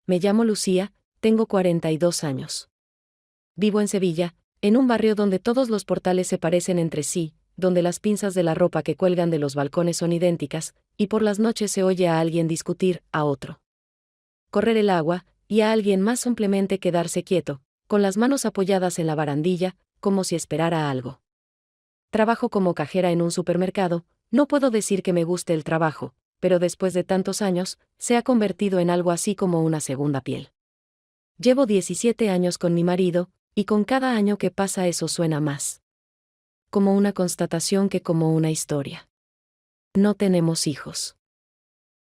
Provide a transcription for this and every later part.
Me llamo Lucía, tengo 42 años. Vivo en Sevilla, en un barrio donde todos los portales se parecen entre sí, donde las pinzas de la ropa que cuelgan de los balcones son idénticas, y por las noches se oye a alguien discutir, a otro correr el agua, y a alguien más simplemente quedarse quieto, con las manos apoyadas en la barandilla, como si esperara algo. Trabajo como cajera en un supermercado, no puedo decir que me guste el trabajo, pero después de tantos años, se ha convertido en algo así como una segunda piel. Llevo 17 años con mi marido, y con cada año que pasa eso suena más como una constatación que como una historia. No tenemos hijos.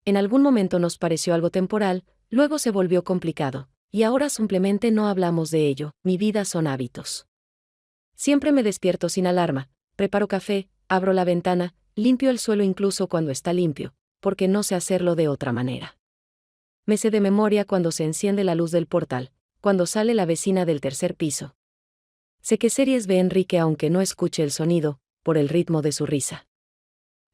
En algún momento nos pareció algo temporal, luego se volvió complicado, y ahora simplemente no hablamos de ello. Mi vida son hábitos. Siempre me despierto sin alarma, preparo café, abro la ventana, limpio el suelo incluso cuando está limpio, porque no sé hacerlo de otra manera. Me sé de memoria cuando se enciende la luz del portal, cuando sale la vecina del tercer piso. Sé qué series ve Enrique aunque no escuche el sonido, por el ritmo de su risa.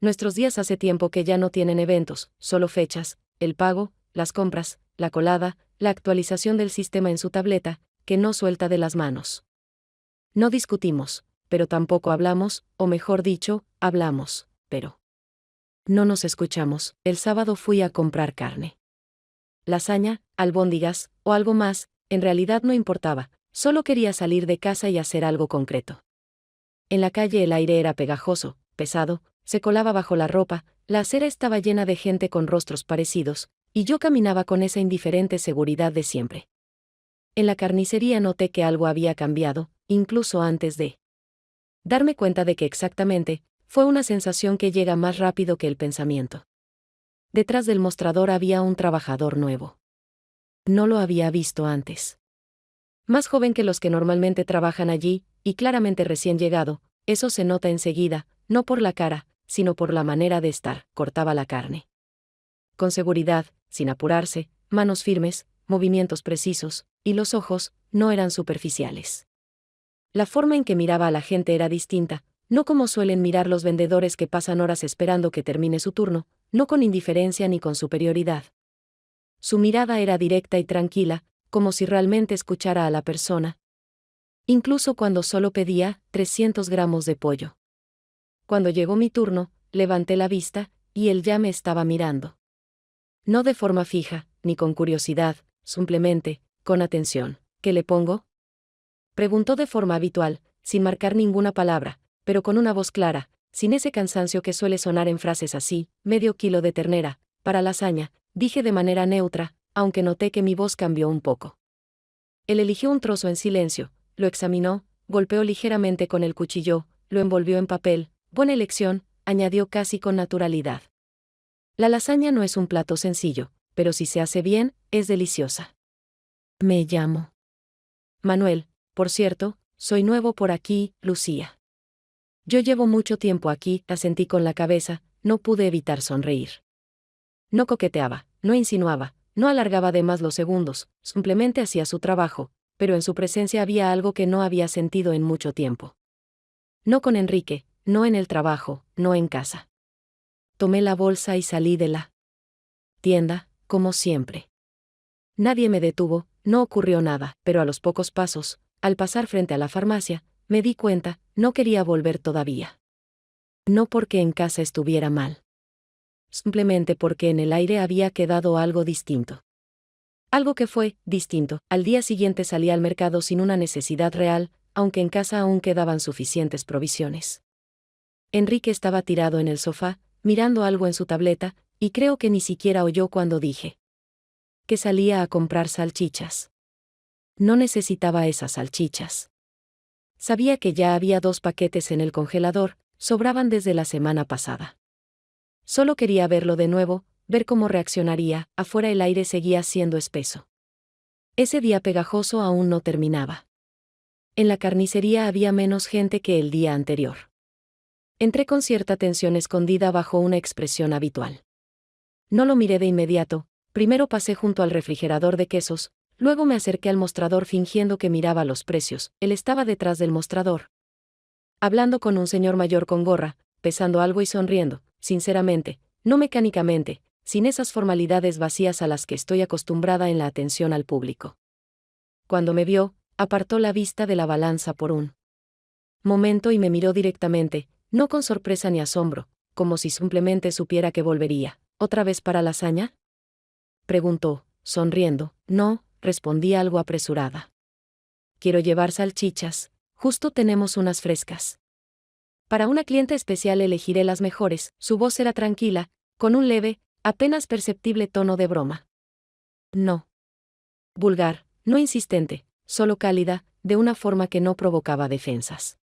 Nuestros días hace tiempo que ya no tienen eventos, solo fechas, el pago, las compras, la colada, la actualización del sistema en su tableta, que no suelta de las manos. No discutimos, pero tampoco hablamos, o mejor dicho, hablamos, pero no nos escuchamos. El sábado fui a comprar carne. Lasaña, albóndigas, o algo más, en realidad no importaba, solo quería salir de casa y hacer algo concreto. En la calle el aire era pegajoso, pesado, se colaba bajo la ropa, la acera estaba llena de gente con rostros parecidos, y yo caminaba con esa indiferente seguridad de siempre. En la carnicería noté que algo había cambiado, incluso antes de darme cuenta de que exactamente, fue una sensación que llega más rápido que el pensamiento. Detrás del mostrador había un trabajador nuevo. No lo había visto antes. Más joven que los que normalmente trabajan allí, y claramente recién llegado, eso se nota enseguida, no por la cara, sino por la manera de estar. Cortaba la carne con seguridad, sin apurarse, manos firmes, movimientos precisos, y los ojos no eran superficiales. La forma en que miraba a la gente era distinta, no como suelen mirar los vendedores que pasan horas esperando que termine su turno, no con indiferencia ni con superioridad. Su mirada era directa y tranquila, como si realmente escuchara a la persona. Incluso cuando solo pedía 300 gramos de pollo. Cuando llegó mi turno, levanté la vista, y él ya me estaba mirando. No de forma fija, ni con curiosidad, simplemente, con atención. ¿Qué le pongo?, preguntó de forma habitual, sin marcar ninguna palabra, pero con una voz clara, sin ese cansancio que suele sonar en frases así. Medio kilo de ternera, para lasaña, dije de manera neutra, aunque noté que mi voz cambió un poco. Él eligió un trozo en silencio, lo examinó, golpeó ligeramente con el cuchillo, lo envolvió en papel. Buena elección, añadió casi con naturalidad. La lasaña no es un plato sencillo, pero si se hace bien, es deliciosa. Me llamo Manuel, por cierto, soy nuevo por aquí, Lucía. Yo llevo mucho tiempo aquí, asentí con la cabeza, no pude evitar sonreír. No coqueteaba, no insinuaba, no alargaba de más los segundos, simplemente hacía su trabajo, pero en su presencia había algo que no había sentido en mucho tiempo. No con Enrique, no en el trabajo, no en casa. Tomé la bolsa y salí de la tienda, como siempre. Nadie me detuvo, no ocurrió nada, pero a los pocos pasos, al pasar frente a la farmacia, me di cuenta, no quería volver todavía. No porque en casa estuviera mal. Simplemente porque en el aire había quedado algo distinto. Algo que fue distinto. Al día siguiente salí al mercado sin una necesidad real, aunque en casa aún quedaban suficientes provisiones. Enrique estaba tirado en el sofá, mirando algo en su tableta, y creo que ni siquiera oyó cuando dije que salía a comprar salchichas. No necesitaba esas salchichas. Sabía que ya había 2 paquetes en el congelador, sobraban desde la semana pasada. Solo quería verlo de nuevo, ver cómo reaccionaría. Afuera el aire seguía siendo espeso. Ese día pegajoso aún no terminaba. En la carnicería había menos gente que el día anterior. Entré con cierta tensión escondida bajo una expresión habitual. No lo miré de inmediato, primero pasé junto al refrigerador de quesos, luego me acerqué al mostrador fingiendo que miraba los precios. Él estaba detrás del mostrador, hablando con un señor mayor con gorra, pesando algo y sonriendo, sinceramente, no mecánicamente, sin esas formalidades vacías a las que estoy acostumbrada en la atención al público. Cuando me vio, apartó la vista de la balanza por un momento y me miró directamente, no con sorpresa ni asombro, como si simplemente supiera que volvería. ¿Otra vez para la hazaña?, preguntó, sonriendo. No, respondí algo apresurada. Quiero llevar salchichas, justo tenemos unas frescas. Para una cliente especial elegiré las mejores. Su voz era tranquila, con un leve, apenas perceptible tono de broma. No vulgar, no insistente, solo cálida, de una forma que no provocaba defensas.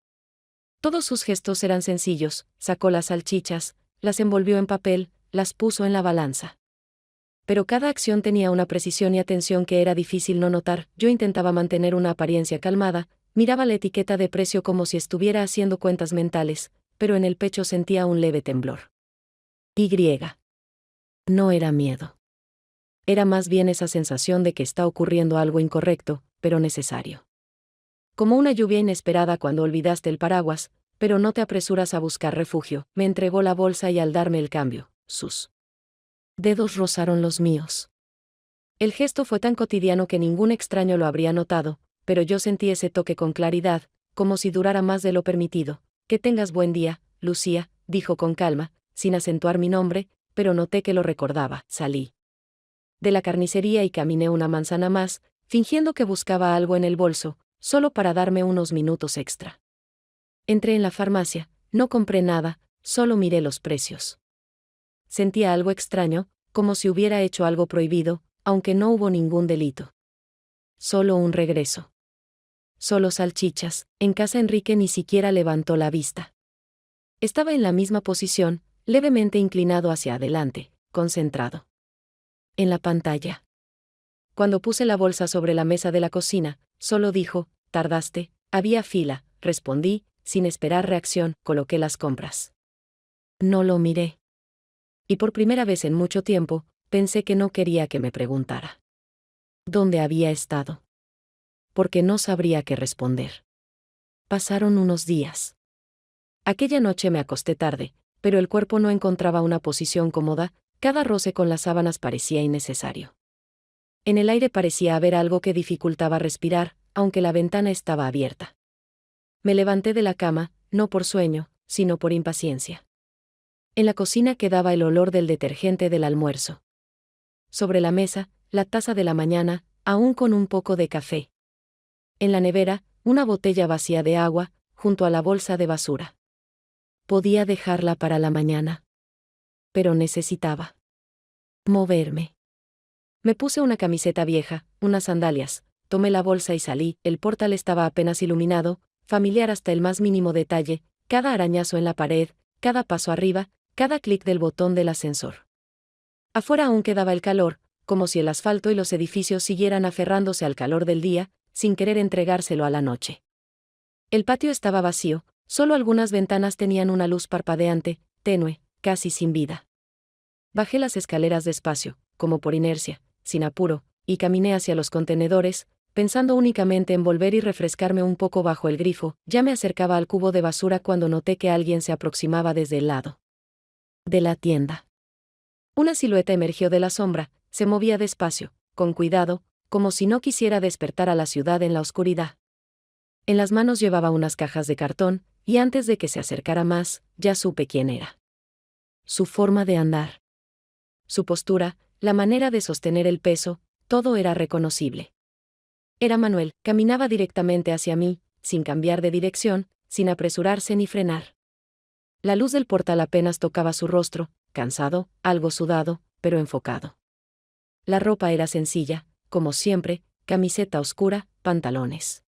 Todos sus gestos eran sencillos. Sacó las salchichas, las envolvió en papel, las puso en la balanza. Pero cada acción tenía una precisión y atención que era difícil no notar. Yo intentaba mantener una apariencia calmada, miraba la etiqueta de precio como si estuviera haciendo cuentas mentales, pero en el pecho sentía un leve temblor. No era miedo. Era más bien esa sensación de que está ocurriendo algo incorrecto, pero necesario. Como una lluvia inesperada cuando olvidaste el paraguas, pero no te apresuras a buscar refugio. Me entregó la bolsa y al darme el cambio, sus dedos rozaron los míos. El gesto fue tan cotidiano que ningún extraño lo habría notado, pero yo sentí ese toque con claridad, como si durara más de lo permitido. Que tengas buen día, Lucía, dijo con calma, sin acentuar mi nombre, pero noté que lo recordaba. Salí de la carnicería y caminé una manzana más, fingiendo que buscaba algo en el bolso, solo para darme unos minutos extra. Entré en la farmacia, no compré nada, solo miré los precios. Sentía algo extraño, como si hubiera hecho algo prohibido, aunque no hubo ningún delito. Solo un regreso. Solo salchichas. En casa Enrique ni siquiera levantó la vista. Estaba en la misma posición, levemente inclinado hacia adelante, concentrado en la pantalla. Cuando puse la bolsa sobre la mesa de la cocina, solo dijo, «¿Tardaste?». Había fila, respondí, sin esperar reacción. Coloqué las compras. No lo miré. Y por primera vez en mucho tiempo, pensé que no quería que me preguntara dónde había estado. Porque no sabría qué responder. Pasaron unos días. Aquella noche me acosté tarde, pero el cuerpo no encontraba una posición cómoda, cada roce con las sábanas parecía innecesario. En el aire parecía haber algo que dificultaba respirar, aunque la ventana estaba abierta. Me levanté de la cama, no por sueño, sino por impaciencia. En la cocina quedaba el olor del detergente del almuerzo. Sobre la mesa, la taza de la mañana, aún con un poco de café. En la nevera, una botella vacía de agua, junto a la bolsa de basura. Podía dejarla para la mañana. Pero necesitaba moverme. Me puse una camiseta vieja, unas sandalias, tomé la bolsa y salí. El portal estaba apenas iluminado, familiar hasta el más mínimo detalle, cada arañazo en la pared, cada paso arriba, cada clic del botón del ascensor. Afuera aún quedaba el calor, como si el asfalto y los edificios siguieran aferrándose al calor del día, sin querer entregárselo a la noche. El patio estaba vacío, solo algunas ventanas tenían una luz parpadeante, tenue, casi sin vida. Bajé las escaleras despacio, como por inercia, sin apuro, y caminé hacia los contenedores, pensando únicamente en volver y refrescarme un poco bajo el grifo. Ya me acercaba al cubo de basura cuando noté que alguien se aproximaba desde el lado de la tienda. Una silueta emergió de la sombra, se movía despacio, con cuidado, como si no quisiera despertar a la ciudad en la oscuridad. En las manos llevaba unas cajas de cartón, y antes de que se acercara más, ya supe quién era. Su forma de andar. Su postura, la manera de sostener el peso, todo era reconocible. Era Manuel. Caminaba directamente hacia mí, sin cambiar de dirección, sin apresurarse ni frenar. La luz del portal apenas tocaba su rostro, cansado, algo sudado, pero enfocado. La ropa era sencilla, como siempre, camiseta oscura, pantalones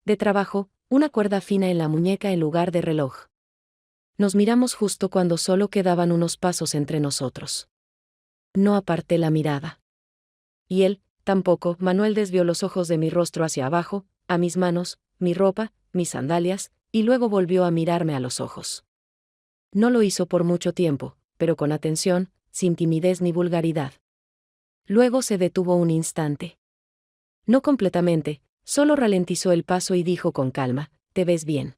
de trabajo, una cuerda fina en la muñeca en lugar de reloj. Nos miramos justo cuando solo quedaban unos pasos entre nosotros. No aparté la mirada. Y él, tampoco. Manuel desvió los ojos de mi rostro hacia abajo, a mis manos, mi ropa, mis sandalias, y luego volvió a mirarme a los ojos. No lo hizo por mucho tiempo, pero con atención, sin timidez ni vulgaridad. Luego se detuvo un instante. No completamente, solo ralentizó el paso y dijo con calma, «Te ves bien».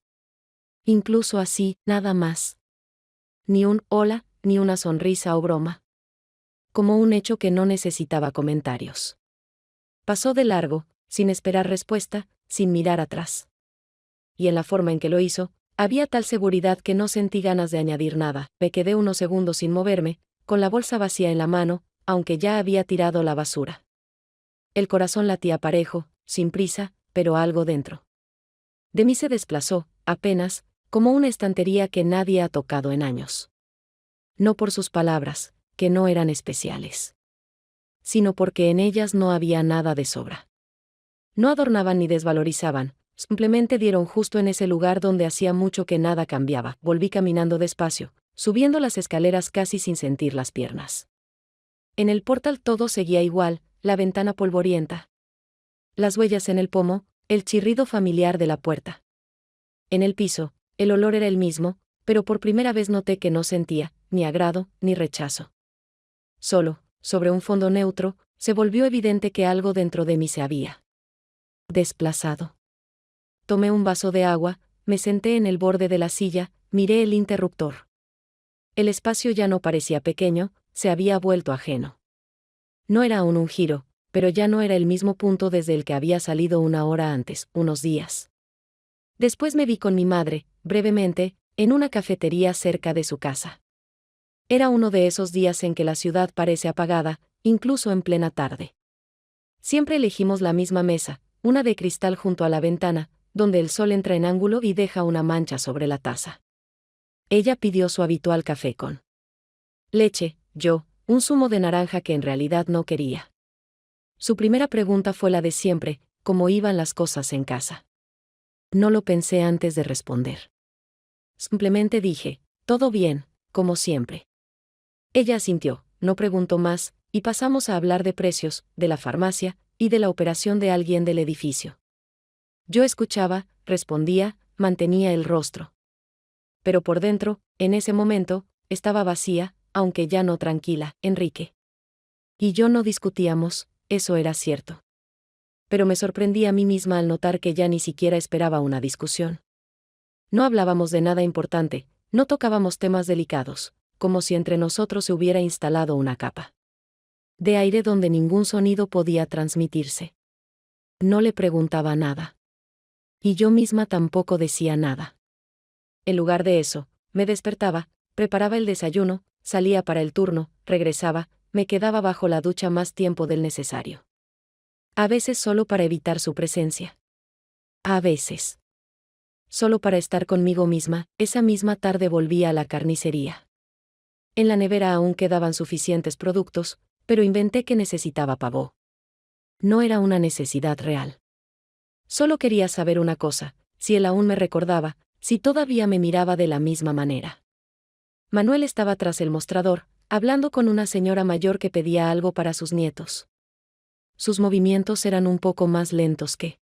Incluso así, nada más. Ni un «hola», ni una sonrisa o broma. como un hecho que no necesitaba comentarios. Pasó de largo, sin esperar respuesta, sin mirar atrás. Y en la forma en que lo hizo, había tal seguridad que no sentí ganas de añadir nada. Me quedé unos segundos sin moverme, con la bolsa vacía en la mano, aunque ya había tirado la basura. El corazón latía parejo, sin prisa, pero algo dentro de mí se desplazó, apenas, como una estantería que nadie ha tocado en años. No por sus palabras, que no eran especiales, sino porque en ellas no había nada de sobra. No adornaban ni desvalorizaban, simplemente dieron justo en ese lugar donde hacía mucho que nada cambiaba. Volví caminando despacio, subiendo las escaleras casi sin sentir las piernas. En el portal todo seguía igual, la ventana polvorienta, las huellas en el pomo, el chirrido familiar de la puerta. En el piso, el olor era el mismo, pero por primera vez noté que no sentía ni agrado ni rechazo. Solo, sobre un fondo neutro, se volvió evidente que algo dentro de mí se había desplazado. Tomé un vaso de agua, me senté en el borde de la silla, miré el interruptor. El espacio ya no parecía pequeño, se había vuelto ajeno. No era aún un giro, pero ya no era el mismo punto desde el que había salido una hora antes, unos días. Después me vi con mi madre, brevemente, en una cafetería cerca de su casa. Era uno de esos días en que la ciudad parece apagada, incluso en plena tarde. Siempre elegimos la misma mesa, una de cristal junto a la ventana, donde el sol entra en ángulo y deja una mancha sobre la taza. Ella pidió su habitual café con leche, yo, un zumo de naranja que en realidad no quería. Su primera pregunta fue la de siempre, ¿cómo iban las cosas en casa? No lo pensé antes de responder. Simplemente dije, todo bien, como siempre. Ella asintió, no preguntó más, y pasamos a hablar de precios, de la farmacia, y de la operación de alguien del edificio. Yo escuchaba, respondía, mantenía el rostro. Pero por dentro, en ese momento, estaba vacía, aunque ya no tranquila. Enrique y yo no discutíamos, eso era cierto. Pero me sorprendí a mí misma al notar que ya ni siquiera esperaba una discusión. No hablábamos de nada importante, no tocábamos temas delicados, como si entre nosotros se hubiera instalado una capa de aire donde ningún sonido podía transmitirse. No le preguntaba nada. Y yo misma tampoco decía nada. En lugar de eso, me despertaba, preparaba el desayuno, salía para el turno, regresaba, me quedaba bajo la ducha más tiempo del necesario. A veces solo para evitar su presencia. A veces solo para estar conmigo misma. Esa misma tarde volví a la carnicería. En la nevera aún quedaban suficientes productos, pero inventé que necesitaba pavo. No era una necesidad real. Solo quería saber una cosa, si él aún me recordaba, si todavía me miraba de la misma manera. Manuel estaba tras el mostrador, hablando con una señora mayor que pedía algo para sus nietos. Sus movimientos eran un poco más lentos que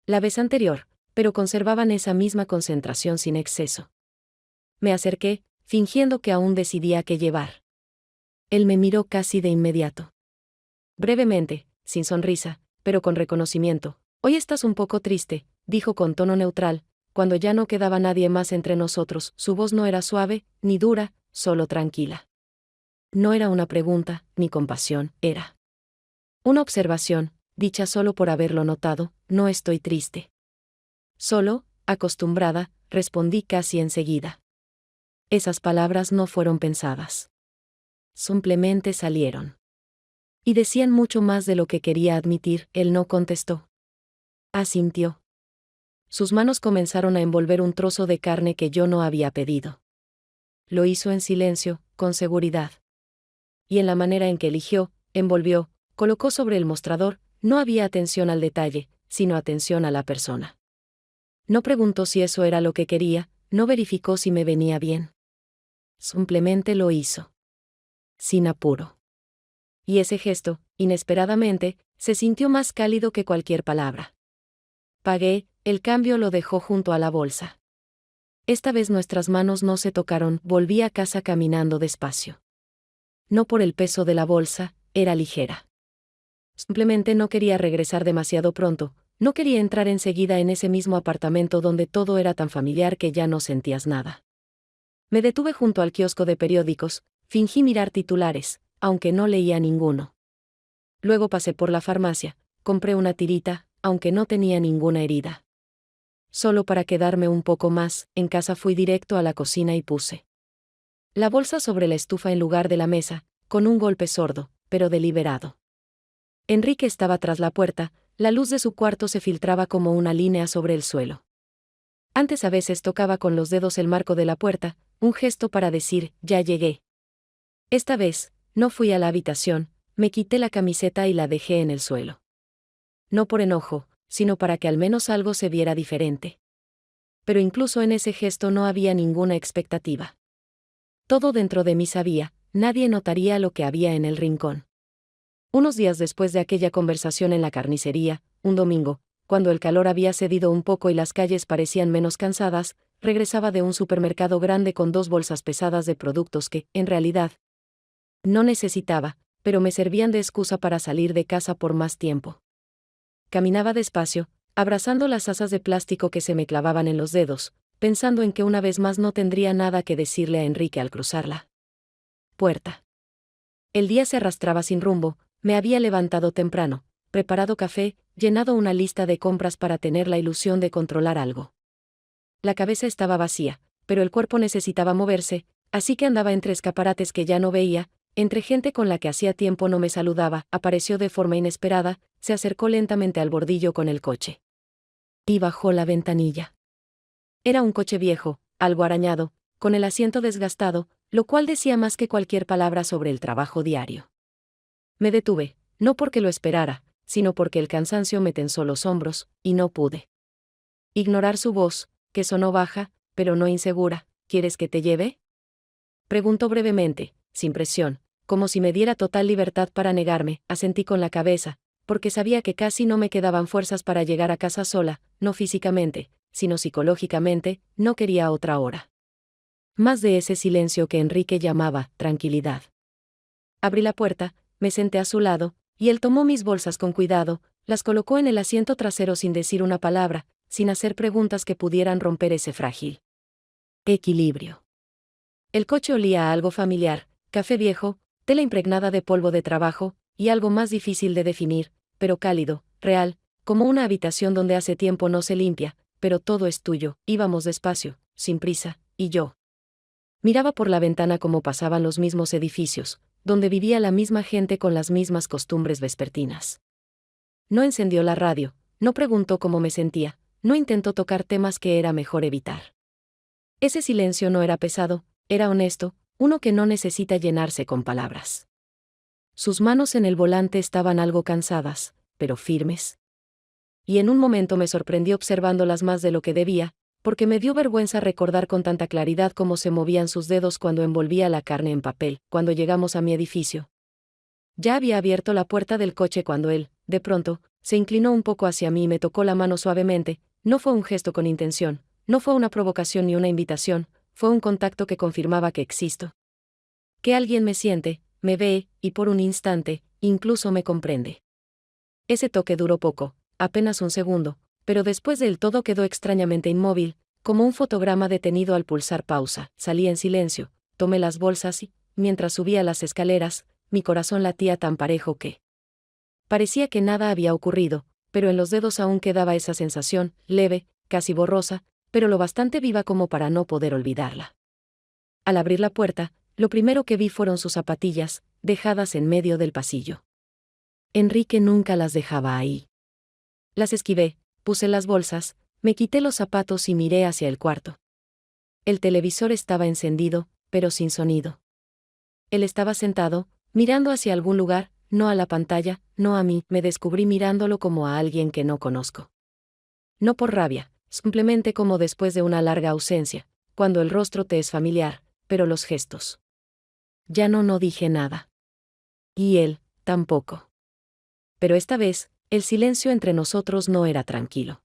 la vez anterior, pero conservaban esa misma concentración sin exceso. Me acerqué, fingiendo que aún decidía qué llevar. Él me miró casi de inmediato. Brevemente, sin sonrisa, pero con reconocimiento. Hoy estás un poco triste, dijo con tono neutral, cuando ya no quedaba nadie más entre nosotros. Su voz no era suave, ni dura, solo tranquila. No era una pregunta, ni compasión, era una observación, dicha solo por haberlo notado. No estoy triste. Solo, acostumbrada, respondí casi enseguida. Esas palabras no fueron pensadas. Simplemente salieron. Y decían mucho más de lo que quería admitir. Él no contestó. Asintió. Sus manos comenzaron a envolver un trozo de carne que yo no había pedido. Lo hizo en silencio, con seguridad. Y en la manera en que eligió, envolvió, colocó sobre el mostrador, no había atención al detalle, sino atención a la persona. No preguntó si eso era lo que quería, no verificó si me venía bien. Simplemente lo hizo. Sin apuro. Y ese gesto, inesperadamente, se sintió más cálido que cualquier palabra. Pagué, el cambio lo dejó junto a la bolsa. Esta vez nuestras manos no se tocaron, volví a casa caminando despacio. No por el peso de la bolsa, era ligera. Simplemente no quería regresar demasiado pronto, no quería entrar enseguida en ese mismo apartamento donde todo era tan familiar que ya no sentías nada. Me detuve junto al kiosco de periódicos, fingí mirar titulares, aunque no leía ninguno. Luego pasé por la farmacia, compré una tirita, aunque no tenía ninguna herida. Solo para quedarme un poco más, en casa fui directo a la cocina y puse la bolsa sobre la estufa en lugar de la mesa, con un golpe sordo, pero deliberado. Enrique estaba tras la puerta, la luz de su cuarto se filtraba como una línea sobre el suelo. Antes a veces tocaba con los dedos el marco de la puerta, un gesto para decir, ya llegué. Esta vez, no fui a la habitación, me quité la camiseta y la dejé en el suelo. No por enojo, sino para que al menos algo se viera diferente. Pero incluso en ese gesto no había ninguna expectativa. Todo dentro de mí sabía, nadie notaría lo que había en el rincón. Unos días después de aquella conversación en la carnicería, un domingo, cuando el calor había cedido un poco y las calles parecían menos cansadas, regresaba de un supermercado grande con 2 bolsas pesadas de productos que, en realidad, no necesitaba, pero me servían de excusa para salir de casa por más tiempo. Caminaba despacio, abrazando las asas de plástico que se me clavaban en los dedos, pensando en que una vez más no tendría nada que decirle a Enrique al cruzar la puerta. El día se arrastraba sin rumbo, me había levantado temprano, preparado café, llenado una lista de compras para tener la ilusión de controlar algo. La cabeza estaba vacía, pero el cuerpo necesitaba moverse, así que andaba entre escaparates que ya no veía, entre gente con la que hacía tiempo no me saludaba, apareció de forma inesperada, se acercó lentamente al bordillo con el coche. Y bajó la ventanilla. Era un coche viejo, algo arañado, con el asiento desgastado, lo cual decía más que cualquier palabra sobre el trabajo diario. Me detuve, no porque lo esperara, sino porque el cansancio me tensó los hombros, y no pude ignorar su voz, que sonó baja, pero no insegura. ¿Quieres que te lleve? Preguntó brevemente, sin presión, como si me diera total libertad para negarme. Asentí con la cabeza, porque sabía que casi no me quedaban fuerzas para llegar a casa sola, no físicamente, sino psicológicamente, no quería otra hora más de ese silencio que Enrique llamaba tranquilidad. Abrí la puerta, me senté a su lado, y él tomó mis bolsas con cuidado, las colocó en el asiento trasero sin decir una palabra, sin hacer preguntas que pudieran romper ese frágil equilibrio. El coche olía a algo familiar, café viejo, tela impregnada de polvo de trabajo, y algo más difícil de definir, pero cálido, real, como una habitación donde hace tiempo no se limpia, pero todo es tuyo. Íbamos despacio, sin prisa, y yo miraba por la ventana cómo pasaban los mismos edificios, donde vivía la misma gente con las mismas costumbres vespertinas. No encendió la radio, no preguntó cómo me sentía, no intentó tocar temas que era mejor evitar. Ese silencio no era pesado, era honesto, uno que no necesita llenarse con palabras. Sus manos en el volante estaban algo cansadas, pero firmes. Y en un momento me sorprendí observándolas más de lo que debía, porque me dio vergüenza recordar con tanta claridad cómo se movían sus dedos cuando envolvía la carne en papel. Cuando llegamos a mi edificio, ya había abierto la puerta del coche cuando él, de pronto, se inclinó un poco hacia mí y me tocó la mano suavemente. No fue un gesto con intención, no fue una provocación ni una invitación, fue un contacto que confirmaba que existo. Que alguien me siente, me ve, y por un instante, incluso me comprende. Ese toque duró poco, apenas un segundo, pero después del todo quedó extrañamente inmóvil, como un fotograma detenido al pulsar pausa. Salí en silencio, tomé las bolsas y, mientras subía las escaleras, mi corazón latía tan parejo que parecía que nada había ocurrido, pero en los dedos aún quedaba esa sensación, leve, casi borrosa, pero lo bastante viva como para no poder olvidarla. Al abrir la puerta, lo primero que vi fueron sus zapatillas, dejadas en medio del pasillo. Enrique nunca las dejaba ahí. Las esquivé, puse las bolsas, me quité los zapatos y miré hacia el cuarto. El televisor estaba encendido, pero sin sonido. Él estaba sentado, mirando hacia algún lugar, no a la pantalla, no a mí. Me descubrí mirándolo como a alguien que no conozco. No por rabia, simplemente como después de una larga ausencia, cuando el rostro te es familiar, pero los gestos. Ya no dije nada. Y él, tampoco. Pero esta vez, el silencio entre nosotros no era tranquilo.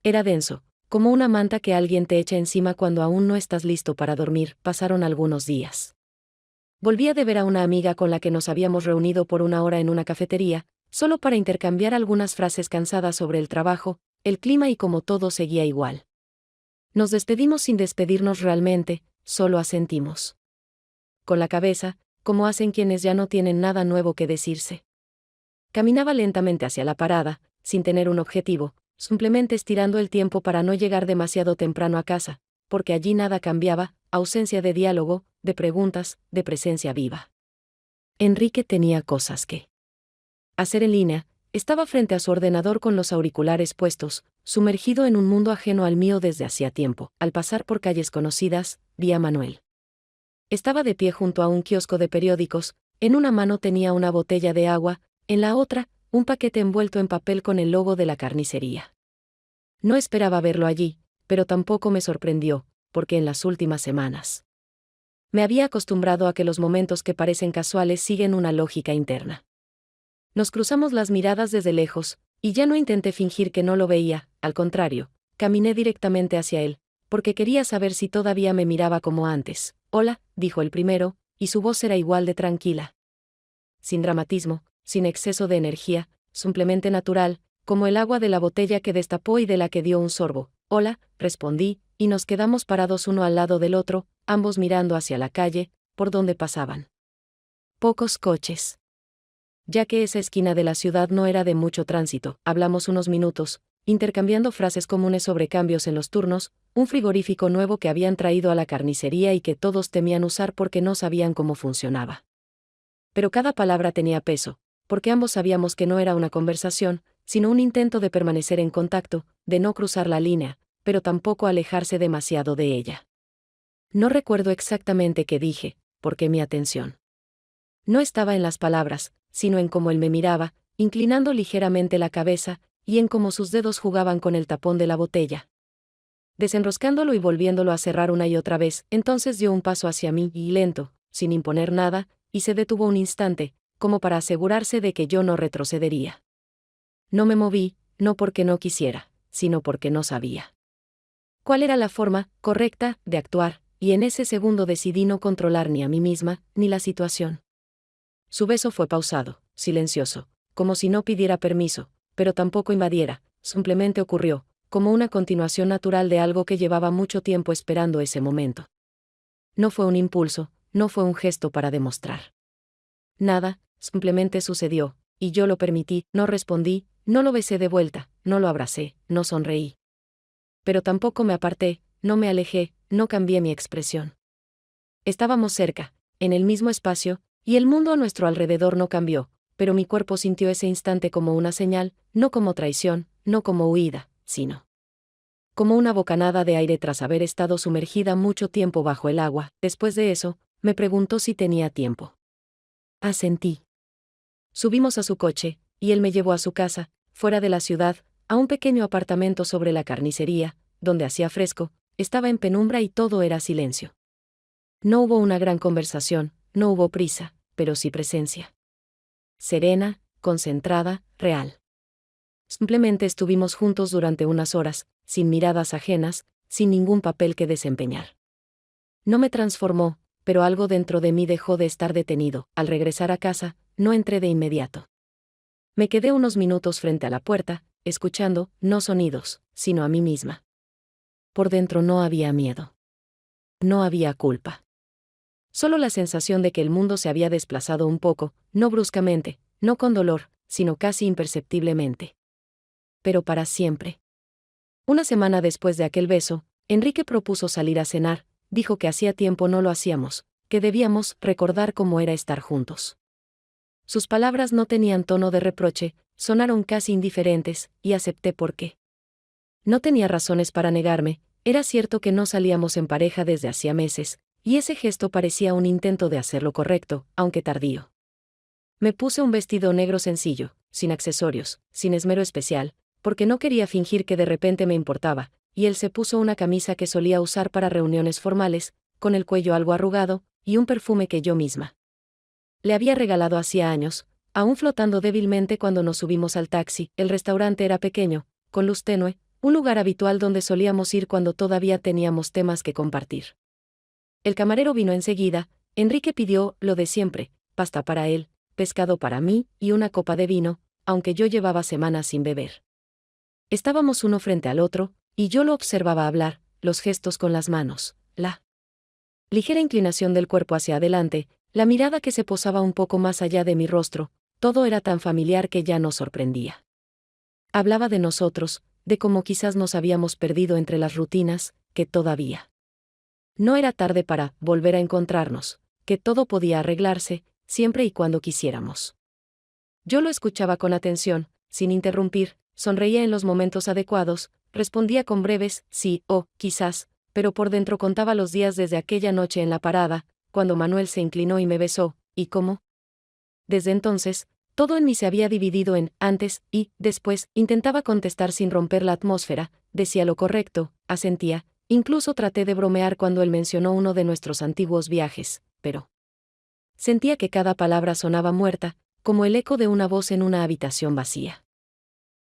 Era denso, como una manta que alguien te echa encima cuando aún no estás listo para dormir. Pasaron algunos días. Volvía de ver a una amiga con la que nos habíamos reunido por una hora en una cafetería, solo para intercambiar algunas frases cansadas sobre el trabajo, el clima y cómo todo seguía igual. Nos despedimos sin despedirnos realmente, solo asentimos. Con la cabeza, como hacen quienes ya no tienen nada nuevo que decirse. Caminaba lentamente hacia la parada, sin tener un objetivo, simplemente estirando el tiempo para no llegar demasiado temprano a casa, porque allí nada cambiaba, ausencia de diálogo, de preguntas, de presencia viva. Enrique tenía cosas que hacer en línea. Estaba frente a su ordenador con los auriculares puestos, sumergido en un mundo ajeno al mío desde hacía tiempo. Al pasar por calles conocidas, vi a Manuel. Estaba de pie junto a un kiosco de periódicos, en una mano tenía una botella de agua, en la otra, un paquete envuelto en papel con el logo de la carnicería. No esperaba verlo allí, pero tampoco me sorprendió, porque en las últimas semanas me había acostumbrado a que los momentos que parecen casuales siguen una lógica interna. Nos cruzamos las miradas desde lejos, y ya no intenté fingir que no lo veía, al contrario, caminé directamente hacia él, porque quería saber si todavía me miraba como antes. «Hola», dijo el primero, y su voz era igual de tranquila. Sin dramatismo, sin exceso de energía, simplemente natural, como el agua de la botella que destapó y de la que dio un sorbo. «Hola», respondí, y nos quedamos parados uno al lado del otro, ambos mirando hacia la calle, por donde pasaban pocos coches. Ya que esa esquina de la ciudad no era de mucho tránsito, hablamos unos minutos, intercambiando frases comunes sobre cambios en los turnos, un frigorífico nuevo que habían traído a la carnicería y que todos temían usar porque no sabían cómo funcionaba. Pero cada palabra tenía peso, porque ambos sabíamos que no era una conversación, sino un intento de permanecer en contacto, de no cruzar la línea, pero tampoco alejarse demasiado de ella. No recuerdo exactamente qué dije, porque mi atención no estaba en las palabras, sino en cómo él me miraba, inclinando ligeramente la cabeza, y en cómo sus dedos jugaban con el tapón de la botella. Desenroscándolo y volviéndolo a cerrar una y otra vez, entonces dio un paso hacia mí, y lento, sin imponer nada, y se detuvo un instante, como para asegurarse de que yo no retrocedería. No me moví, no porque no quisiera, sino porque no sabía cuál era la forma correcta de actuar, y en ese segundo decidí no controlar ni a mí misma, ni la situación. Su beso fue pausado, silencioso, como si no pidiera permiso, pero tampoco invadiera, simplemente ocurrió, como una continuación natural de algo que llevaba mucho tiempo esperando ese momento. No fue un impulso, no fue un gesto para demostrar nada, simplemente sucedió, y yo lo permití, no respondí, no lo besé de vuelta, no lo abracé, no sonreí. Pero tampoco me aparté, no me alejé, no cambié mi expresión. Estábamos cerca, en el mismo espacio, y el mundo a nuestro alrededor no cambió, pero mi cuerpo sintió ese instante como una señal, no como traición, no como huida, sino como una bocanada de aire tras haber estado sumergida mucho tiempo bajo el agua. Después de eso, me preguntó si tenía tiempo. Asentí. Subimos a su coche, y él me llevó a su casa, fuera de la ciudad, a un pequeño apartamento sobre la carnicería, donde hacía fresco, estaba en penumbra y todo era silencio. No hubo una gran conversación, no hubo prisa, pero sí presencia. Serena, concentrada, real. Simplemente estuvimos juntos durante unas horas, sin miradas ajenas, sin ningún papel que desempeñar. No me transformó, pero algo dentro de mí dejó de estar detenido. Al regresar a casa, no entré de inmediato. Me quedé unos minutos frente a la puerta, escuchando, no sonidos, sino a mí misma. Por dentro no había miedo. No había culpa. Solo la sensación de que el mundo se había desplazado un poco, no bruscamente, no con dolor, sino casi imperceptiblemente. Pero para siempre. Una semana después de aquel beso, Enrique propuso salir a cenar, dijo que hacía tiempo no lo hacíamos, que debíamos recordar cómo era estar juntos. Sus palabras no tenían tono de reproche, sonaron casi indiferentes, y acepté por qué. No tenía razones para negarme, era cierto que no salíamos en pareja desde hacía meses, y ese gesto parecía un intento de hacer lo correcto, aunque tardío. Me puse un vestido negro sencillo, sin accesorios, sin esmero especial, porque no quería fingir que de repente me importaba, y él se puso una camisa que solía usar para reuniones formales, con el cuello algo arrugado, y un perfume que yo misma le había regalado hacía años, aún flotando débilmente cuando nos subimos al taxi. El restaurante era pequeño, con luz tenue, un lugar habitual donde solíamos ir cuando todavía teníamos temas que compartir. El camarero vino enseguida, Enrique pidió lo de siempre, pasta para él, pescado para mí y una copa de vino, aunque yo llevaba semanas sin beber. Estábamos uno frente al otro, y yo lo observaba hablar, los gestos con las manos, la ligera inclinación del cuerpo hacia adelante, la mirada que se posaba un poco más allá de mi rostro, todo era tan familiar que ya nos sorprendía. Hablaba de nosotros, de cómo quizás nos habíamos perdido entre las rutinas, que todavía no era tarde para volver a encontrarnos, que todo podía arreglarse, siempre y cuando quisiéramos. Yo lo escuchaba con atención, sin interrumpir, sonreía en los momentos adecuados, respondía con breves sí o quizás, pero por dentro contaba los días desde aquella noche en la parada, cuando Manuel se inclinó y me besó, y cómo. Desde entonces, todo en mí se había dividido en antes y después. Intentaba contestar sin romper la atmósfera, decía lo correcto, asentía, incluso traté de bromear cuando él mencionó uno de nuestros antiguos viajes, pero sentía que cada palabra sonaba muerta, como el eco de una voz en una habitación vacía.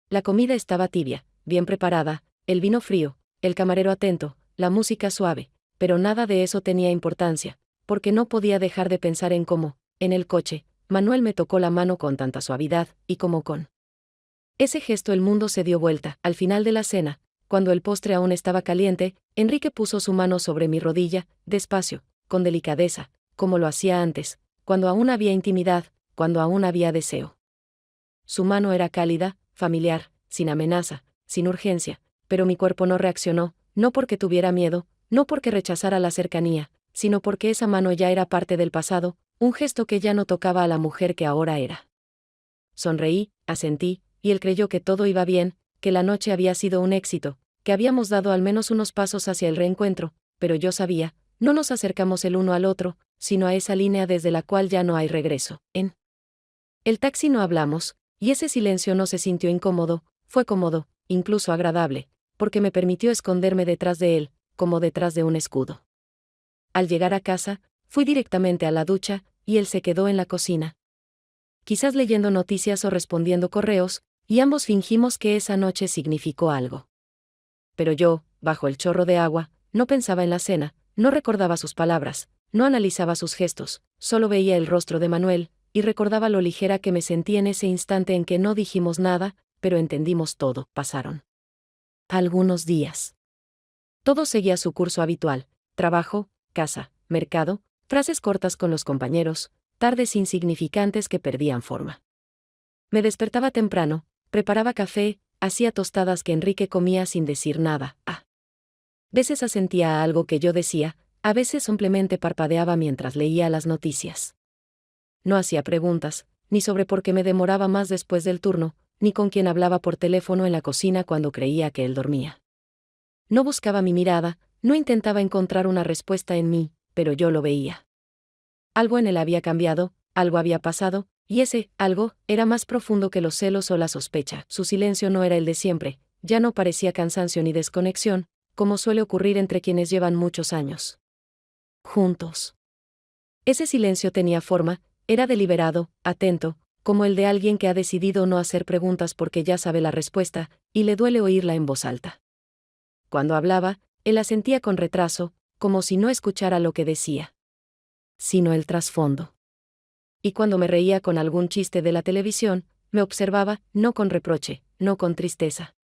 La comida estaba tibia, bien preparada, el vino frío, el camarero atento, la música suave, pero nada de eso tenía importancia, porque no podía dejar de pensar en cómo, en el coche, Manuel me tocó la mano con tanta suavidad, y como con ese gesto el mundo se dio vuelta. Al final de la cena, cuando el postre aún estaba caliente, Enrique puso su mano sobre mi rodilla, despacio, con delicadeza, como lo hacía antes, cuando aún había intimidad, cuando aún había deseo. Su mano era cálida, familiar, sin amenaza, sin urgencia, pero mi cuerpo no reaccionó, no porque tuviera miedo, no porque rechazara la cercanía, sino porque esa mano ya era parte del pasado, un gesto que ya no tocaba a la mujer que ahora era. Sonreí, asentí, y él creyó que todo iba bien, que la noche había sido un éxito, que habíamos dado al menos unos pasos hacia el reencuentro, pero yo sabía, no nos acercamos el uno al otro, sino a esa línea desde la cual ya no hay regreso. En el taxi no hablamos, y ese silencio no se sintió incómodo, fue cómodo, incluso agradable, porque me permitió esconderme detrás de él, como detrás de un escudo. Al llegar a casa, fui directamente a la ducha, y él se quedó en la cocina. Quizás leyendo noticias o respondiendo correos, y ambos fingimos que esa noche significó algo. Pero yo, bajo el chorro de agua, no pensaba en la cena, no recordaba sus palabras, no analizaba sus gestos, solo veía el rostro de Manuel, y recordaba lo ligera que me sentí en ese instante en que no dijimos nada, pero entendimos todo. Pasaron algunos días. Todo seguía su curso habitual: trabajo, casa, mercado, frases cortas con los compañeros, tardes insignificantes que perdían forma. Me despertaba temprano, preparaba café, hacía tostadas que Enrique comía sin decir nada. A veces asentía a algo que yo decía, a veces simplemente parpadeaba mientras leía las noticias. No hacía preguntas, ni sobre por qué me demoraba más después del turno, ni con quién hablaba por teléfono en la cocina cuando creía que él dormía. No buscaba mi mirada, no intentaba encontrar una respuesta en mí, pero yo lo veía. Algo en él había cambiado, algo había pasado, y ese algo era más profundo que los celos o la sospecha. Su silencio no era el de siempre, ya no parecía cansancio ni desconexión, como suele ocurrir entre quienes llevan muchos años juntos. Ese silencio tenía forma, era deliberado, atento, como el de alguien que ha decidido no hacer preguntas porque ya sabe la respuesta, y le duele oírla en voz alta. Cuando hablaba, él asentía con retraso, como si no escuchara lo que decía, sino el trasfondo. Y cuando me reía con algún chiste de la televisión, me observaba, no con reproche, no con tristeza,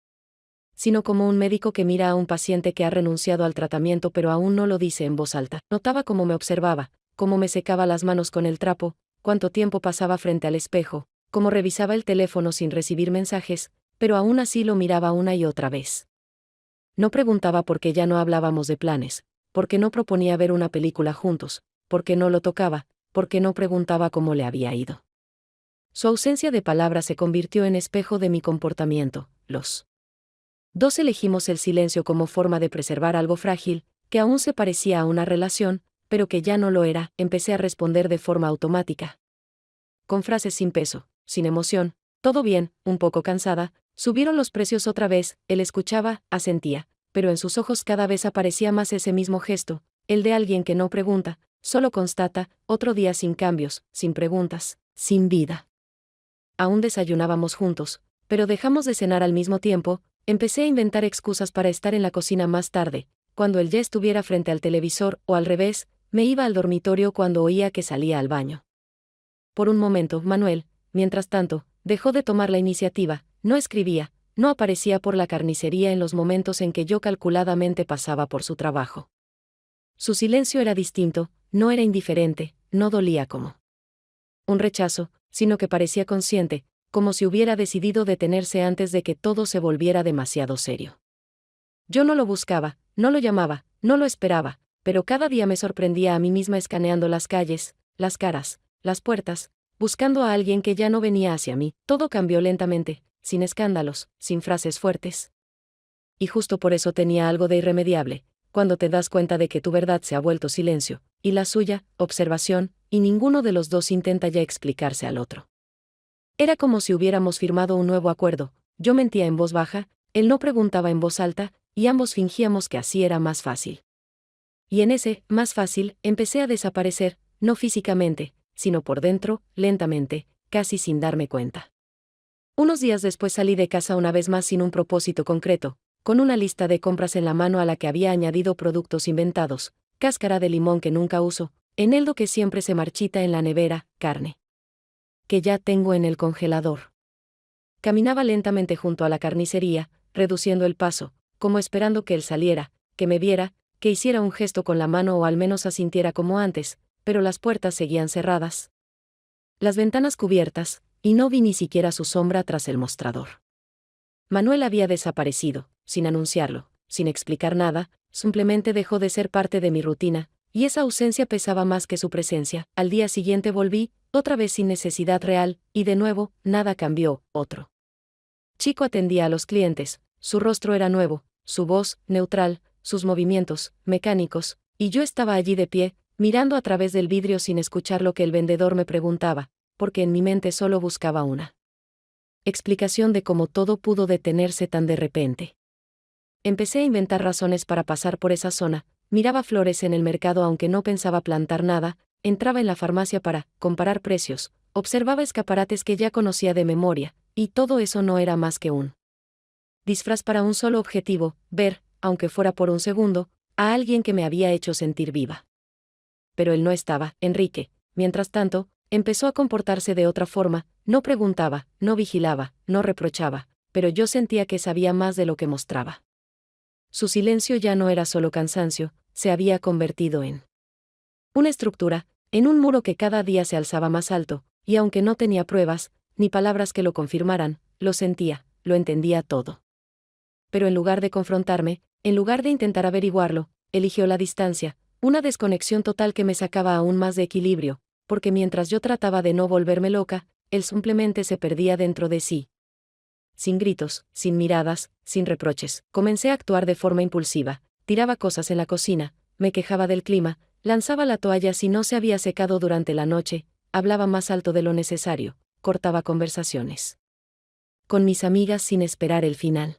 sino como un médico que mira a un paciente que ha renunciado al tratamiento pero aún no lo dice en voz alta. Notaba cómo me observaba, cómo me secaba las manos con el trapo, cuánto tiempo pasaba frente al espejo, cómo revisaba el teléfono sin recibir mensajes, pero aún así lo miraba una y otra vez. No preguntaba por qué ya no hablábamos de planes, por qué no proponía ver una película juntos, por qué no lo tocaba, por qué no preguntaba cómo le había ido. Su ausencia de palabras se convirtió en espejo de mi comportamiento. Los dos elegimos el silencio como forma de preservar algo frágil, que aún se parecía a una relación, pero que ya no lo era. Empecé a responder de forma automática, con frases sin peso, sin emoción. Todo bien, un poco cansada. Subieron los precios otra vez. Él escuchaba, asentía, pero en sus ojos cada vez aparecía más ese mismo gesto, el de alguien que no pregunta, solo constata. Otro día sin cambios, sin preguntas, sin vida. Aún desayunábamos juntos, pero dejamos de cenar al mismo tiempo. Empecé a inventar excusas para estar en la cocina más tarde, cuando él ya estuviera frente al televisor, o al revés, me iba al dormitorio cuando oía que salía al baño. Por un momento, Manuel, mientras tanto, dejó de tomar la iniciativa, no escribía, no aparecía por la carnicería en los momentos en que yo calculadamente pasaba por su trabajo. Su silencio era distinto, no era indiferente, no dolía como un rechazo, sino que parecía consciente, como si hubiera decidido detenerse antes de que todo se volviera demasiado serio. Yo no lo buscaba, no lo llamaba, no lo esperaba, pero cada día me sorprendía a mí misma escaneando las calles, las caras, las puertas, buscando a alguien que ya no venía hacia mí. Todo cambió lentamente, sin escándalos, sin frases fuertes. Y justo por eso tenía algo de irremediable, cuando te das cuenta de que tu verdad se ha vuelto silencio, y la suya, observación, y ninguno de los dos intenta ya explicarse al otro. Era como si hubiéramos firmado un nuevo acuerdo, yo mentía en voz baja, él no preguntaba en voz alta, y ambos fingíamos que así era más fácil. Y en ese, más fácil, empecé a desaparecer, no físicamente, sino por dentro, lentamente, casi sin darme cuenta. Unos días después salí de casa una vez más sin un propósito concreto, con una lista de compras en la mano a la que había añadido productos inventados, cáscara de limón que nunca uso, eneldo que siempre se marchita en la nevera, carne que ya tengo en el congelador. Caminaba lentamente junto a la carnicería, reduciendo el paso, como esperando que él saliera, que me viera, que hiciera un gesto con la mano o al menos asintiera como antes, pero las puertas seguían cerradas. Las ventanas cubiertas, y no vi ni siquiera su sombra tras el mostrador. Manuel había desaparecido, sin anunciarlo, sin explicar nada, simplemente dejó de ser parte de mi rutina, y esa ausencia pesaba más que su presencia. Al día siguiente volví, otra vez sin necesidad real, y de nuevo, nada cambió. Otro chico atendía a los clientes, su rostro era nuevo, su voz, neutral, sus movimientos, mecánicos, y yo estaba allí de pie, mirando a través del vidrio sin escuchar lo que el vendedor me preguntaba, porque en mi mente solo buscaba una explicación de cómo todo pudo detenerse tan de repente. Empecé a inventar razones para pasar por esa zona, miraba flores en el mercado aunque no pensaba plantar nada, entraba en la farmacia para comparar precios, observaba escaparates que ya conocía de memoria, y todo eso no era más que un disfraz para un solo objetivo, ver, aunque fuera por un segundo, a alguien que me había hecho sentir viva. Pero él no estaba. Enrique, mientras tanto, empezó a comportarse de otra forma, no preguntaba, no vigilaba, no reprochaba, pero yo sentía que sabía más de lo que mostraba. Su silencio ya no era solo cansancio, se había convertido en una estructura, en un muro que cada día se alzaba más alto, y aunque no tenía pruebas, ni palabras que lo confirmaran, lo sentía, lo entendía todo. Pero en lugar de confrontarme, en lugar de intentar averiguarlo, eligió la distancia, una desconexión total que me sacaba aún más de equilibrio, porque mientras yo trataba de no volverme loca, él simplemente se perdía dentro de sí. Sin gritos, sin miradas, sin reproches, comencé a actuar de forma impulsiva, tiraba cosas en la cocina, me quejaba del clima, lanzaba la toalla si no se había secado durante la noche, hablaba más alto de lo necesario, cortaba conversaciones con mis amigas sin esperar el final.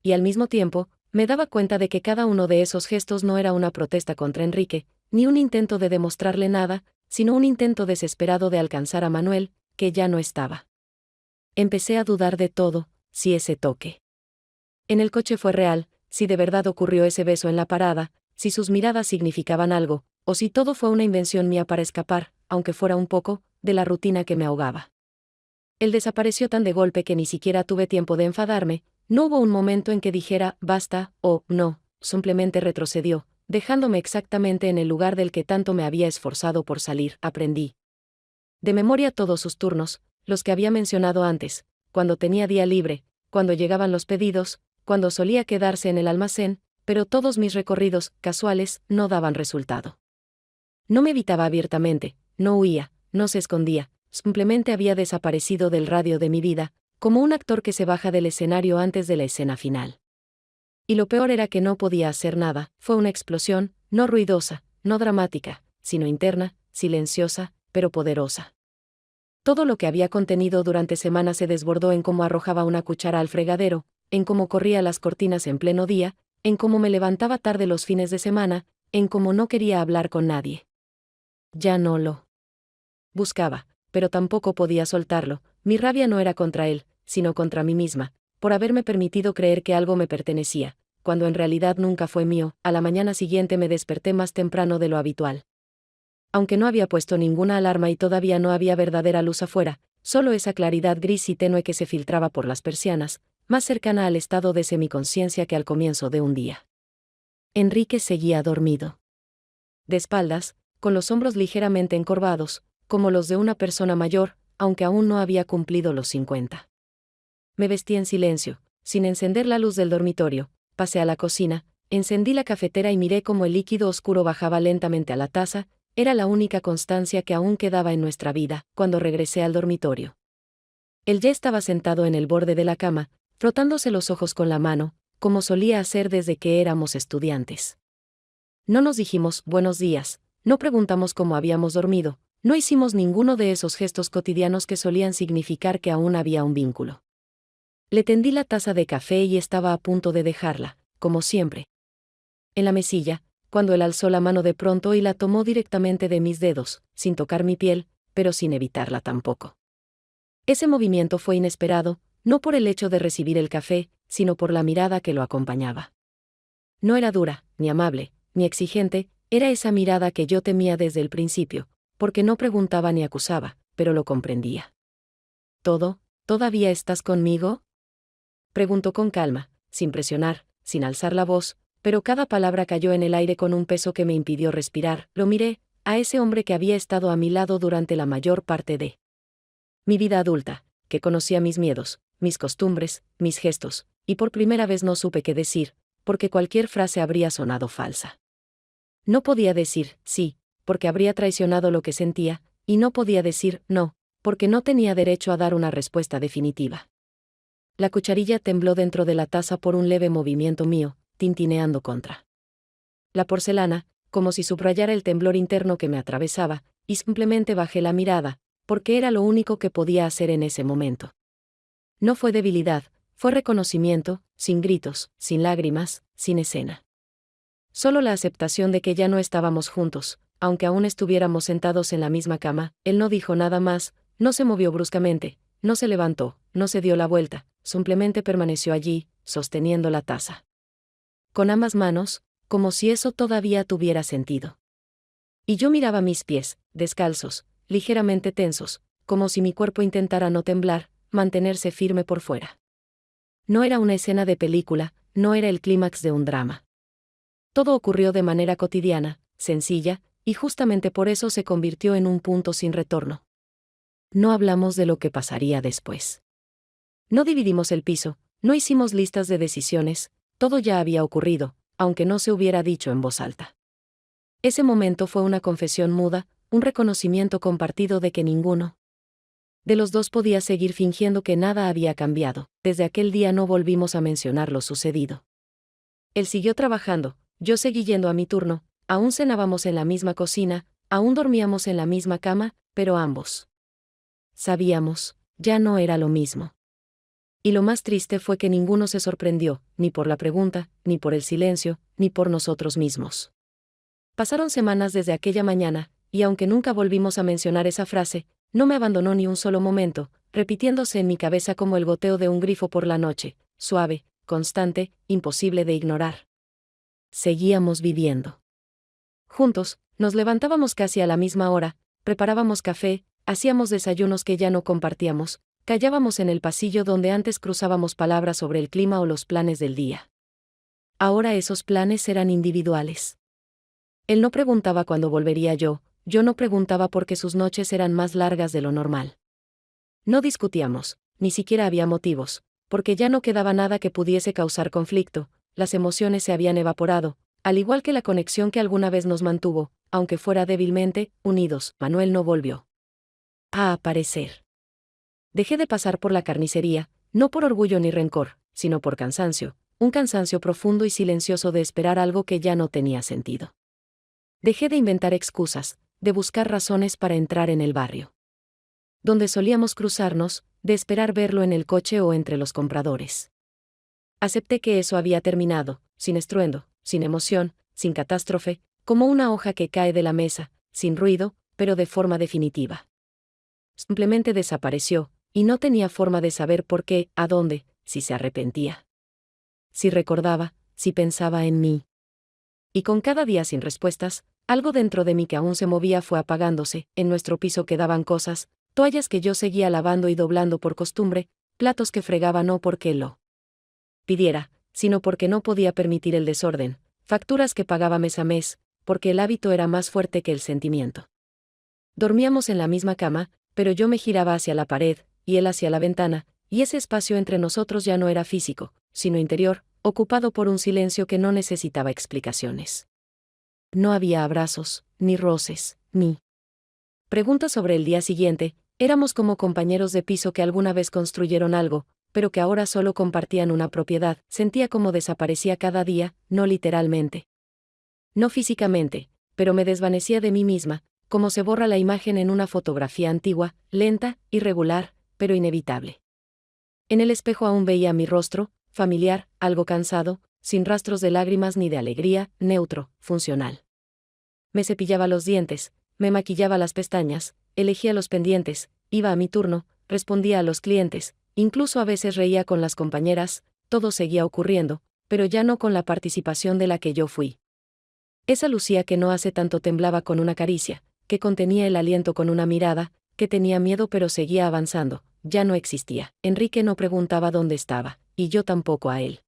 Y al mismo tiempo, me daba cuenta de que cada uno de esos gestos no era una protesta contra Enrique, ni un intento de demostrarle nada, sino un intento desesperado de alcanzar a Manuel, que ya no estaba. Empecé a dudar de todo, si ese toque en el coche fue real, si de verdad ocurrió ese beso en la parada, si sus miradas significaban algo, o si todo fue una invención mía para escapar, aunque fuera un poco, de la rutina que me ahogaba. Él desapareció tan de golpe que ni siquiera tuve tiempo de enfadarme, no hubo un momento en que dijera, basta, o, no, simplemente retrocedió, dejándome exactamente en el lugar del que tanto me había esforzado por salir. Aprendí de memoria todos sus turnos, los que había mencionado antes, cuando tenía día libre, cuando llegaban los pedidos, cuando solía quedarse en el almacén, pero todos mis recorridos, casuales, no daban resultado. No me evitaba abiertamente, no huía, no se escondía, simplemente había desaparecido del radio de mi vida, como un actor que se baja del escenario antes de la escena final. Y lo peor era que no podía hacer nada, fue una explosión, no ruidosa, no dramática, sino interna, silenciosa, pero poderosa. Todo lo que había contenido durante semanas se desbordó en cómo arrojaba una cuchara al fregadero, en cómo corría las cortinas en pleno día, en cómo me levantaba tarde los fines de semana, en cómo no quería hablar con nadie. Ya no lo buscaba, pero tampoco podía soltarlo. Mi rabia no era contra él, sino contra mí misma, por haberme permitido creer que algo me pertenecía, cuando en realidad nunca fue mío. A la mañana siguiente me desperté más temprano de lo habitual. Aunque no había puesto ninguna alarma y todavía no había verdadera luz afuera, solo esa claridad gris y tenue que se filtraba por las persianas, más cercana al estado de semiconsciencia que al comienzo de un día. Enrique seguía dormido. De espaldas, con los hombros ligeramente encorvados, como los de una persona mayor, aunque aún no había cumplido los 50. Me vestí en silencio, sin encender la luz del dormitorio, pasé a la cocina, encendí la cafetera y miré cómo el líquido oscuro bajaba lentamente a la taza. Era la única constancia que aún quedaba en nuestra vida. Cuando regresé al dormitorio, él ya estaba sentado en el borde de la cama, frotándose los ojos con la mano, como solía hacer desde que éramos estudiantes. No nos dijimos buenos días, no preguntamos cómo habíamos dormido, no hicimos ninguno de esos gestos cotidianos que solían significar que aún había un vínculo. Le tendí la taza de café y estaba a punto de dejarla, como siempre, en la mesilla, cuando él alzó la mano de pronto y la tomó directamente de mis dedos, sin tocar mi piel, pero sin evitarla tampoco. Ese movimiento fue inesperado, no por el hecho de recibir el café, sino por la mirada que lo acompañaba. No era dura, ni amable, ni exigente, era esa mirada que yo temía desde el principio, porque no preguntaba ni acusaba, pero lo comprendía. ¿Todavía estás conmigo?, preguntó con calma, sin presionar, sin alzar la voz, pero cada palabra cayó en el aire con un peso que me impidió respirar. Lo miré, a ese hombre que había estado a mi lado durante la mayor parte de mi vida adulta, que conocía mis miedos, mis costumbres, mis gestos, y por primera vez no supe qué decir, porque cualquier frase habría sonado falsa. No podía decir sí, porque habría traicionado lo que sentía, y no podía decir no, porque no tenía derecho a dar una respuesta definitiva. La cucharilla tembló dentro de la taza por un leve movimiento mío, tintineando contra la porcelana, como si subrayara el temblor interno que me atravesaba, y simplemente bajé la mirada, porque era lo único que podía hacer en ese momento. No fue debilidad, fue reconocimiento, sin gritos, sin lágrimas, sin escena. Solo la aceptación de que ya no estábamos juntos, aunque aún estuviéramos sentados en la misma cama. Él no dijo nada más, no se movió bruscamente, no se levantó, no se dio la vuelta, simplemente permaneció allí, sosteniendo la taza con ambas manos, como si eso todavía tuviera sentido. Y yo miraba mis pies, descalzos, ligeramente tensos, como si mi cuerpo intentara no temblar, mantenerse firme por fuera. No era una escena de película, no era el clímax de un drama. Todo ocurrió de manera cotidiana, sencilla, y justamente por eso se convirtió en un punto sin retorno. No hablamos de lo que pasaría después. No dividimos el piso, no hicimos listas de decisiones, todo ya había ocurrido, aunque no se hubiera dicho en voz alta. Ese momento fue una confesión muda, un reconocimiento compartido de que ninguno de los dos podía seguir fingiendo que nada había cambiado. Desde aquel día no volvimos a mencionar lo sucedido. Él siguió trabajando, yo seguí yendo a mi turno, aún cenábamos en la misma cocina, aún dormíamos en la misma cama, pero ambos sabíamos, ya no era lo mismo. Y lo más triste fue que ninguno se sorprendió, ni por la pregunta, ni por el silencio, ni por nosotros mismos. Pasaron semanas desde aquella mañana, y aunque nunca volvimos a mencionar esa frase, no me abandonó ni un solo momento, repitiéndose en mi cabeza como el goteo de un grifo por la noche, suave, constante, imposible de ignorar. Seguíamos viviendo juntos, nos levantábamos casi a la misma hora, preparábamos café, hacíamos desayunos que ya no compartíamos, callábamos en el pasillo donde antes cruzábamos palabras sobre el clima o los planes del día. Ahora esos planes eran individuales. Él no preguntaba cuándo volvería yo no preguntaba por qué sus noches eran más largas de lo normal. No discutíamos, ni siquiera había motivos, porque ya no quedaba nada que pudiese causar conflicto, las emociones se habían evaporado, al igual que la conexión que alguna vez nos mantuvo, aunque fuera débilmente, unidos. Manuel no volvió a aparecer. Dejé de pasar por la carnicería, no por orgullo ni rencor, sino por cansancio, un cansancio profundo y silencioso de esperar algo que ya no tenía sentido. Dejé de inventar excusas, de buscar razones para entrar en el barrio donde solíamos cruzarnos, de esperar verlo en el coche o entre los compradores. Acepté que eso había terminado, sin estruendo, sin emoción, sin catástrofe, como una hoja que cae de la mesa, sin ruido, pero de forma definitiva. Simplemente desapareció, y no tenía forma de saber por qué, a dónde, si se arrepentía, si recordaba, si pensaba en mí. Y con cada día sin respuestas, algo dentro de mí que aún se movía fue apagándose. En nuestro piso quedaban cosas, toallas que yo seguía lavando y doblando por costumbre, platos que fregaba no porque lo pidiera, sino porque no podía permitir el desorden, facturas que pagaba mes a mes, porque el hábito era más fuerte que el sentimiento. Dormíamos en la misma cama, pero yo me giraba hacia la pared, y él hacia la ventana, y ese espacio entre nosotros ya no era físico, sino interior, ocupado por un silencio que no necesitaba explicaciones. No había abrazos, ni roces, ni preguntas sobre el día siguiente. Éramos como compañeros de piso que alguna vez construyeron algo, pero que ahora solo compartían una propiedad. Sentía como desaparecía cada día, no literalmente. No físicamente, pero me desvanecía de mí misma, como se borra la imagen en una fotografía antigua, lenta, irregular, pero inevitable. En el espejo aún veía mi rostro, familiar, algo cansado, sin rastros de lágrimas ni de alegría, neutro, funcional. Me cepillaba los dientes, me maquillaba las pestañas, elegía los pendientes, iba a mi turno, respondía a los clientes, incluso a veces reía con las compañeras. Todo seguía ocurriendo, pero ya no con la participación de la que yo fui. Esa Lucía que no hace tanto temblaba con una caricia, que contenía el aliento con una mirada, que tenía miedo pero seguía avanzando, ya no existía. Enrique no preguntaba dónde estaba, y yo tampoco a él.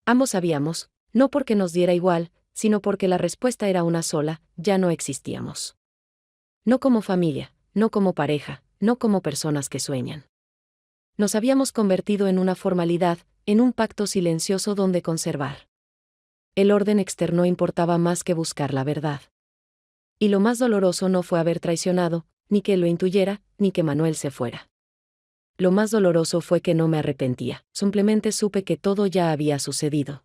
Ambos sabíamos, no porque nos diera igual, sino porque la respuesta era una sola: ya no existíamos. No como familia, no como pareja, no como personas que sueñan. Nos habíamos convertido en una formalidad, en un pacto silencioso donde conservar el orden externo importaba más que buscar la verdad. Y lo más doloroso no fue haber traicionado, ni que lo intuyera, ni que Manuel se fuera. Lo más doloroso fue que no me arrepentía, simplemente supe que todo ya había sucedido.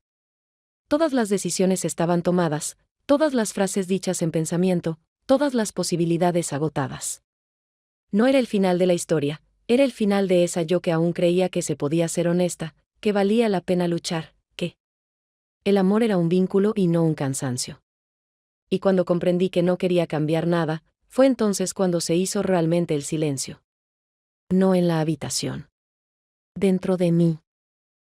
Todas las decisiones estaban tomadas, todas las frases dichas en pensamiento, todas las posibilidades agotadas. No era el final de la historia, era el final de esa yo que aún creía que se podía ser honesta, que valía la pena luchar, que el amor era un vínculo y no un cansancio. Y cuando comprendí que no quería cambiar nada, fue entonces cuando se hizo realmente el silencio. No en la habitación. Dentro de mí.